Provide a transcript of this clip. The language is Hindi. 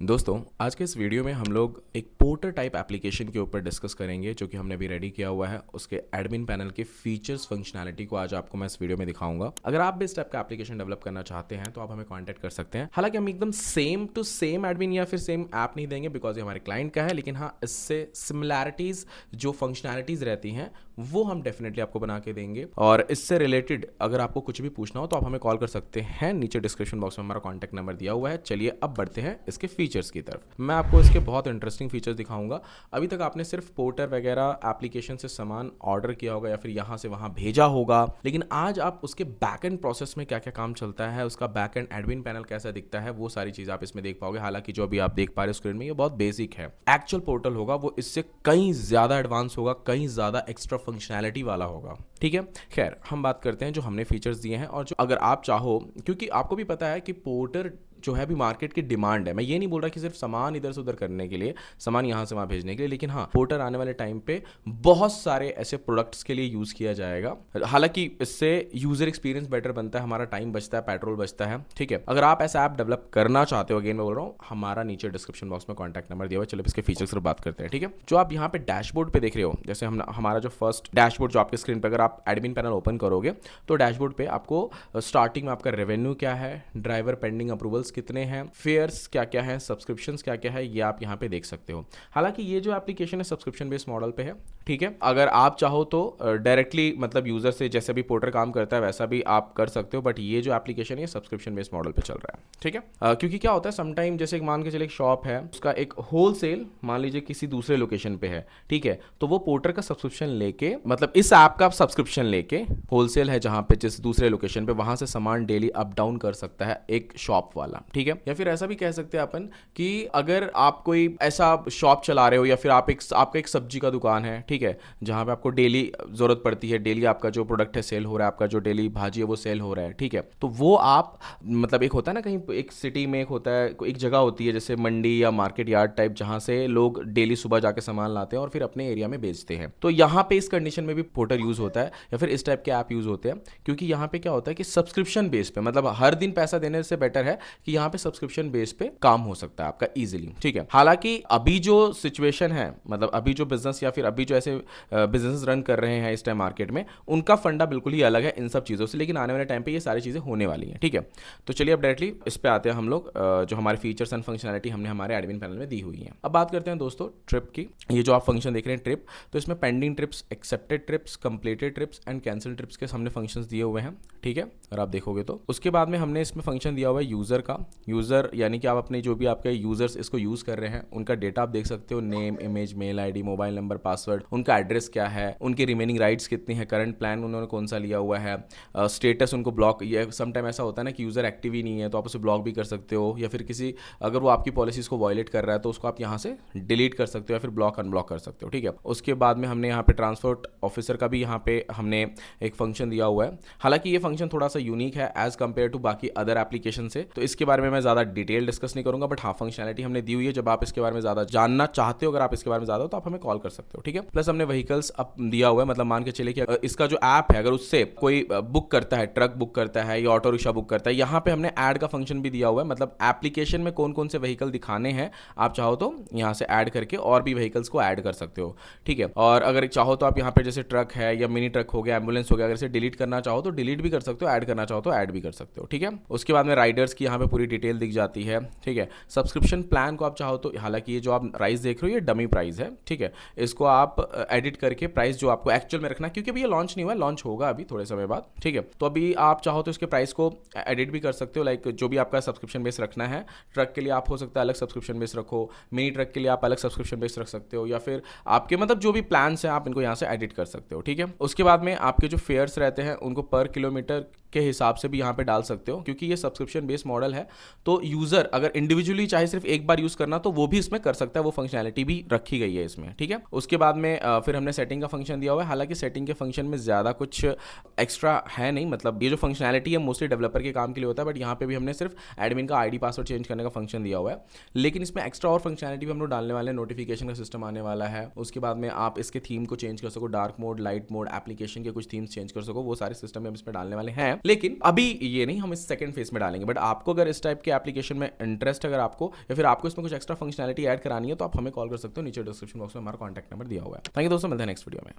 दोस्तों आज के इस वीडियो में हम लोग एक पोर्टर टाइप एप्लीकेशन के ऊपर डिस्कस करेंगे जो कि हमने अभी रेडी किया हुआ है। उसके एडमिन पैनल के फीचर्स फंक्शनैलिटी को आज आपको मैं इस वीडियो में दिखाऊंगा। अगर आप भी इस टाइप का एप्लीकेशन डेवलप करना चाहते हैं तो आप हमें कांटेक्ट कर सकते हैं। हालांकि हम एकदम सेम टू सेम एडमिन या फिर सेम ऐप नहीं देंगे बिकॉज ये हमारे क्लाइंट का है, लेकिन हाँ इससे सिमिलैरिटीज जो फंक्शनैलिटीज रहती हैं वो हम डेफिनेटली आपको बना के देंगे। और इससे रिलेटेड अगर आपको कुछ भी पूछना हो तो आप हमें कॉल कर सकते हैं। नीचे डिस्क्रिप्शन बॉक्स में हमारा कॉन्टैक्ट नंबर दिया हुआ है। चलिए अब बढ़ते हैं इसके फीचर्स की तरफ। मैं आपको इसके बहुत इंटरेस्टिंग फीचर्स दिखाऊंगा। अभी तक आपने सिर्फ पोर्टर वगैरह एप्लीकेशन से सामान ऑर्डर किया होगा या फिर यहाँ से वहाँ भेजा होगा, लेकिन आज आप उसके बैकएंड प्रोसेस में क्या क्या काम चलता है, उसका बैकएंड एडमिन पैनल कैसा दिखता है, वो सारी चीज़ आप इसमें देख पाओगे। हालांकि जो अभी आप देख पा रहे हो स्क्रीन में ये बहुत बेसिक है। एक्चुअल पोर्टल होगा वो इससे कहीं ज़्यादा एडवांस होगा, कहीं ज़्यादा एक्स्ट्रा फंक्शनैलिटी वाला होगा। ठीक है, खैर हम बात करते हैं जो हमने फीचर्स दिए हैं और जो अगर आप चाहो, क्योंकि आपको भी पता है कि पोर्टर जो है अभी मार्केट की डिमांड है। मैं ये नहीं बोल रहा कि सिर्फ सामान इधर से उधर करने के लिए, सामान यहाँ से वहाँ भेजने के लिए, लेकिन हाँ पोर्टर आने वाले टाइम पे बहुत सारे ऐसे प्रोडक्ट्स के लिए यूज़ किया जाएगा। हालांकि इससे यूज़र एक्सपीरियंस बेटर बनता है, हमारा टाइम बचता है, पेट्रोल बचता है। ठीक है, अगर आप ऐसा ऐप डेवलप करना चाहते हो, अगेन मैं बोल रहा हूँ, हमारा नीचे डिस्क्रिप्शन बॉक्स में कॉन्टैक्ट नंबर दिया हुआ है। चलो इसके फीचर्स पर बात करते हैं। ठीक है, जो आप यहाँ पे डैशबोर्ड पे देख रहे हो, जैसे हमारा जो फर्स्ट डैशबोर्ड जो आपके स्क्रीन पर अगर आप एडमिन पैनल ओपन करोगे तो डैशबोर्ड पे आपको स्टार्टिंग में आपका रेवेन्यू क्या है, ड्राइवर पेंडिंग अप्रूवल्स कितने हैं, फेयर्स क्या क्या है, सब्सक्रिप्शंस क्या क्या है, ये आप यहाँ पे देख सकते हो। हालांकि ये जो एप्लीकेशन है सब्सक्रिप्शन बेस्ड मॉडल पे है। ठीक है, अगर आप चाहो तो डायरेक्टली मतलब यूजर से जैसे भी पोर्टर काम करता है वैसा भी आप कर सकते हो, बट ये जो एप्लीकेशन है सब्सक्रिप्शन बेस्ड मॉडल पे चल रहा है। ठीक है, क्योंकि क्या होता है समटाइम जैसे मान के चले एक शॉप है, उसका एक होलसेल मान लीजिए किसी दूसरे लोकेशन पे है। ठीक है, तो वो पोर्टर का सब्सक्रिप्शन लेके, मतलब इस ऐप का सब्सक्रिप्शन लेके, होलसेल है जहां पे जिस दूसरे लोकेशन पे, वहां से सामान डेली अप डाउन कर सकता है एक शॉप वाला। ठीक है, या फिर ऐसा भी कह सकते हैं अपन कि अगर आप कोई ऐसा शॉप चला रहे हो या फिर आपका एक सब्जी का दुकान है, ठीक है, जहां पे आपको डेली जरूरत पड़ती है, डेली आपका जो प्रोडक्ट है सेल हो रहा है, आपका जो डेली भाजी है वो सेल हो रहा है। ठीक है, तो वो आप मतलब एक होता है ना, कहीं एक सिटी में एक होता है, एक जगह होती है जैसे मंडी या मार्केट यार्ड टाइप, जहां से लोग डेली सुबह जाके सामान लाते हैं और फिर अपने एरिया में बेचते हैं। तो यहाँ पे इस कंडीशन में भी पोर्टर यूज होता है या फिर इस टाइप के ऐप यूज होते हैं, क्योंकि यहाँ पे क्या होता है कि सब्सक्रिप्शन बेस पे, मतलब हर दिन पैसा देने से बेटर है कि यहाँ पे सब्सक्रिप्शन बेस पे काम हो सकता है आपका इजीली। ठीक है, हालांकि अभी जो सिचुएशन है, मतलब अभी जो बिजनेस या फिर अभी जो ऐसे बिजनेस रन कर रहे हैं इस टाइम मार्केट में, उनका फंडा बिल्कुल ही अलग है इन सब चीज़ों से, लेकिन आने वाले टाइम पे ये सारी चीज़ें होने वाली हैं। ठीक है, तो चलिए अब डायरेक्टली इस पे आते हैं हम लोग, जो हमारे फीचर्स एंड फंक्शनैलिटी हमने हमारे एडमिन पैनल में दी हुई है। अब बात करते हैं दोस्तों ट्रिप की। ये जो आप फंक्शन देख रहे हैं ट्रिप, तो इसमें pending trips, accepted trips, completed trips and cancel trips के हमने फंक्शंस दिए हुए हैं। ठीक है, अगर आप देखोगे तो उसके बाद में हमने इसमें फंक्शन दिया हुआ है यूज़र का। यूज़र यानी कि आप अपने जो भी आपके यूज़र्स इसको यूज़ कर रहे हैं उनका डेटा आप देख सकते हो, name, image, mail ID, mobile number, password, उनका एड्रेस क्या है, उनकी रिमेनिंग राइट्स कितनी है, करंट प्लान उन्होंने कौन सा लिया हुआ है, स्टेटस उनको ब्लॉक, ये समटाइम ऐसा होता है ना कि यूज़र एक्टिव ही नहीं है तो आप उसे ब्लॉक भी कर सकते हो, या फिर किसी अगर वो आपकी पॉलिसीज़ को वायलेट कर रहा है तो उसको आप यहाँ से डिलीट कर सकते हो या फिर ब्लॉक अनब्लॉक कर सकते हो। ठीक है, उसके बाद में हमने यहाँ पे ट्रांसपोर्ट ऑफिसर का भी यहाँ पे हमने एक फंक्शन दिया हुआ है। हालांकि ये फंक्शन थोड़ा सा यूनिक है एज कंपेयर टू बाकी अदर एप्लीकेशन से, तो इसके बारे में मैं ज़्यादा डिटेल डिस्कस नहीं करूंगा, बट हाँ फंक्शनैलिटी हमने दी हुई है। जब आप इसके बारे में ज़्यादा जानना चाहते हो, अगर आप इसके बारे में ज़्यादा हो तो आप हमें कॉल कर सकते हो। ठीक है, प्लस हमने व्हीकल्स अप दिया हुआ है, मतलब मान के चले कि इसका जो ऐप है अगर उससे कोई बुक करता है, ट्रक बुक करता है या ऑटो रिक्शा बुक करता है, यहाँ पे हमने ऐड का फंक्शन भी दिया हुआ है। मतलब एप्लीकेशन में कौन कौन से व्हीकल दिखाने हैं, आप चाहो तो यहाँ से ऐड करके और भी व्हीकल्स को ऐड कर सकते हो। ठीक है, और अगर चाहो तो आप यहाँ पे जैसे ट्रक है या मिनी ट्रक हो गया, एम्बुलेंस हो गया, अगर इसे डिलीट करना चाहो तो डिलीट भी कर सकते हो, ऐड करना चाहो तो ऐड भी कर सकते हो। ठीक है, उसके बाद में राइडर्स की यहाँ पे पूरी डिटेल दिख जाती है। ठीक है, सब्सक्रिप्शन प्लान को आप चाहो तो, हालांकि ये जो आप प्राइस देख रहे हो ये डमी प्राइस है। ठीक है, इसको आप एडिट करके प्राइस जो आपको एक्चुअल में रखना, क्योंकि अभी ये लॉन्च नहीं हुआ है, लॉन्च होगा अभी थोड़े समय बाद। ठीक है, तो अभी आप चाहो तो इसके प्राइस को एडिट भी कर सकते हो, लाइक जो भी आपका सब्सक्रिप्शन बेस रखना है, ट्रक के लिए आप हो सकता है अलग सब्सक्रिप्शन बेस रखो, मिनी ट्रक के लिए आप अलग सब्सक्रिप्शन बेस रख सकते हो, या फिर आपके मतलब जो भी प्लान्स हैं आप इनको यहाँ से एडिट कर सकते हो। ठीक है, उसके बाद में आपके जो फेयर्स रहते हैं उनको पर किलोमीटर के हिसाब से भी यहाँ पे डाल सकते हो, क्योंकि ये सब्सक्रिप्शन बेस्ड मॉडल है। तो यूज़र अगर इंडिविजुअली चाहे सिर्फ एक बार यूज़ करना तो वो भी इसमें कर सकता है, वो फंक्शनैलिटी भी रखी गई है इसमें। ठीक है, उसके बाद में फिर हमने सेटिंग का फंक्शन दिया हुआ है। हालांकि सेटिंग के फंक्शन में ज़्यादा कुछ एक्स्ट्रा है नहीं, मतलब ये जो फंक्शनैलिटी है मोस्टली डेवलपर के काम के लिए होता है, बट यहाँ पे भी हमने सिर्फ एडमिन का आईडी पासवर्ड चेंज करने का फंक्शन दिया हुआ है। लेकिन इसमें एक्स्ट्रा और फंक्शनैलिटी भी हम लोग डालने वाले हैं। नोटिफिकेशन का सिस्टम आने वाला है, उसके बाद में आप इसके थीम को चेंज कर सको, dark mode, light mode, application के कुछ थीम्स चेंज कर सको, वो सारे सिस्टम हम इसमें डालने वाले हैं। लेकिन अभी ये नहीं, हम इस सेकंड फेज में डालेंगे। बट आपको अगर इस टाइप के एप्लीकेशन में इंटरेस्ट, अगर आपको या फिर आपको इसमें कुछ एक्स्ट्रा फंक्शनैलिटी ऐड करानी है, तो आप हमें कॉल कर सकते हो। नीचे डिस्क्रिप्शन बॉक्स में हमारा कॉन्टैक्ट नंबर दिया हुआ है। थैंक यू दोस्तों, मिलते हैं नेक्स्ट वीडियो में।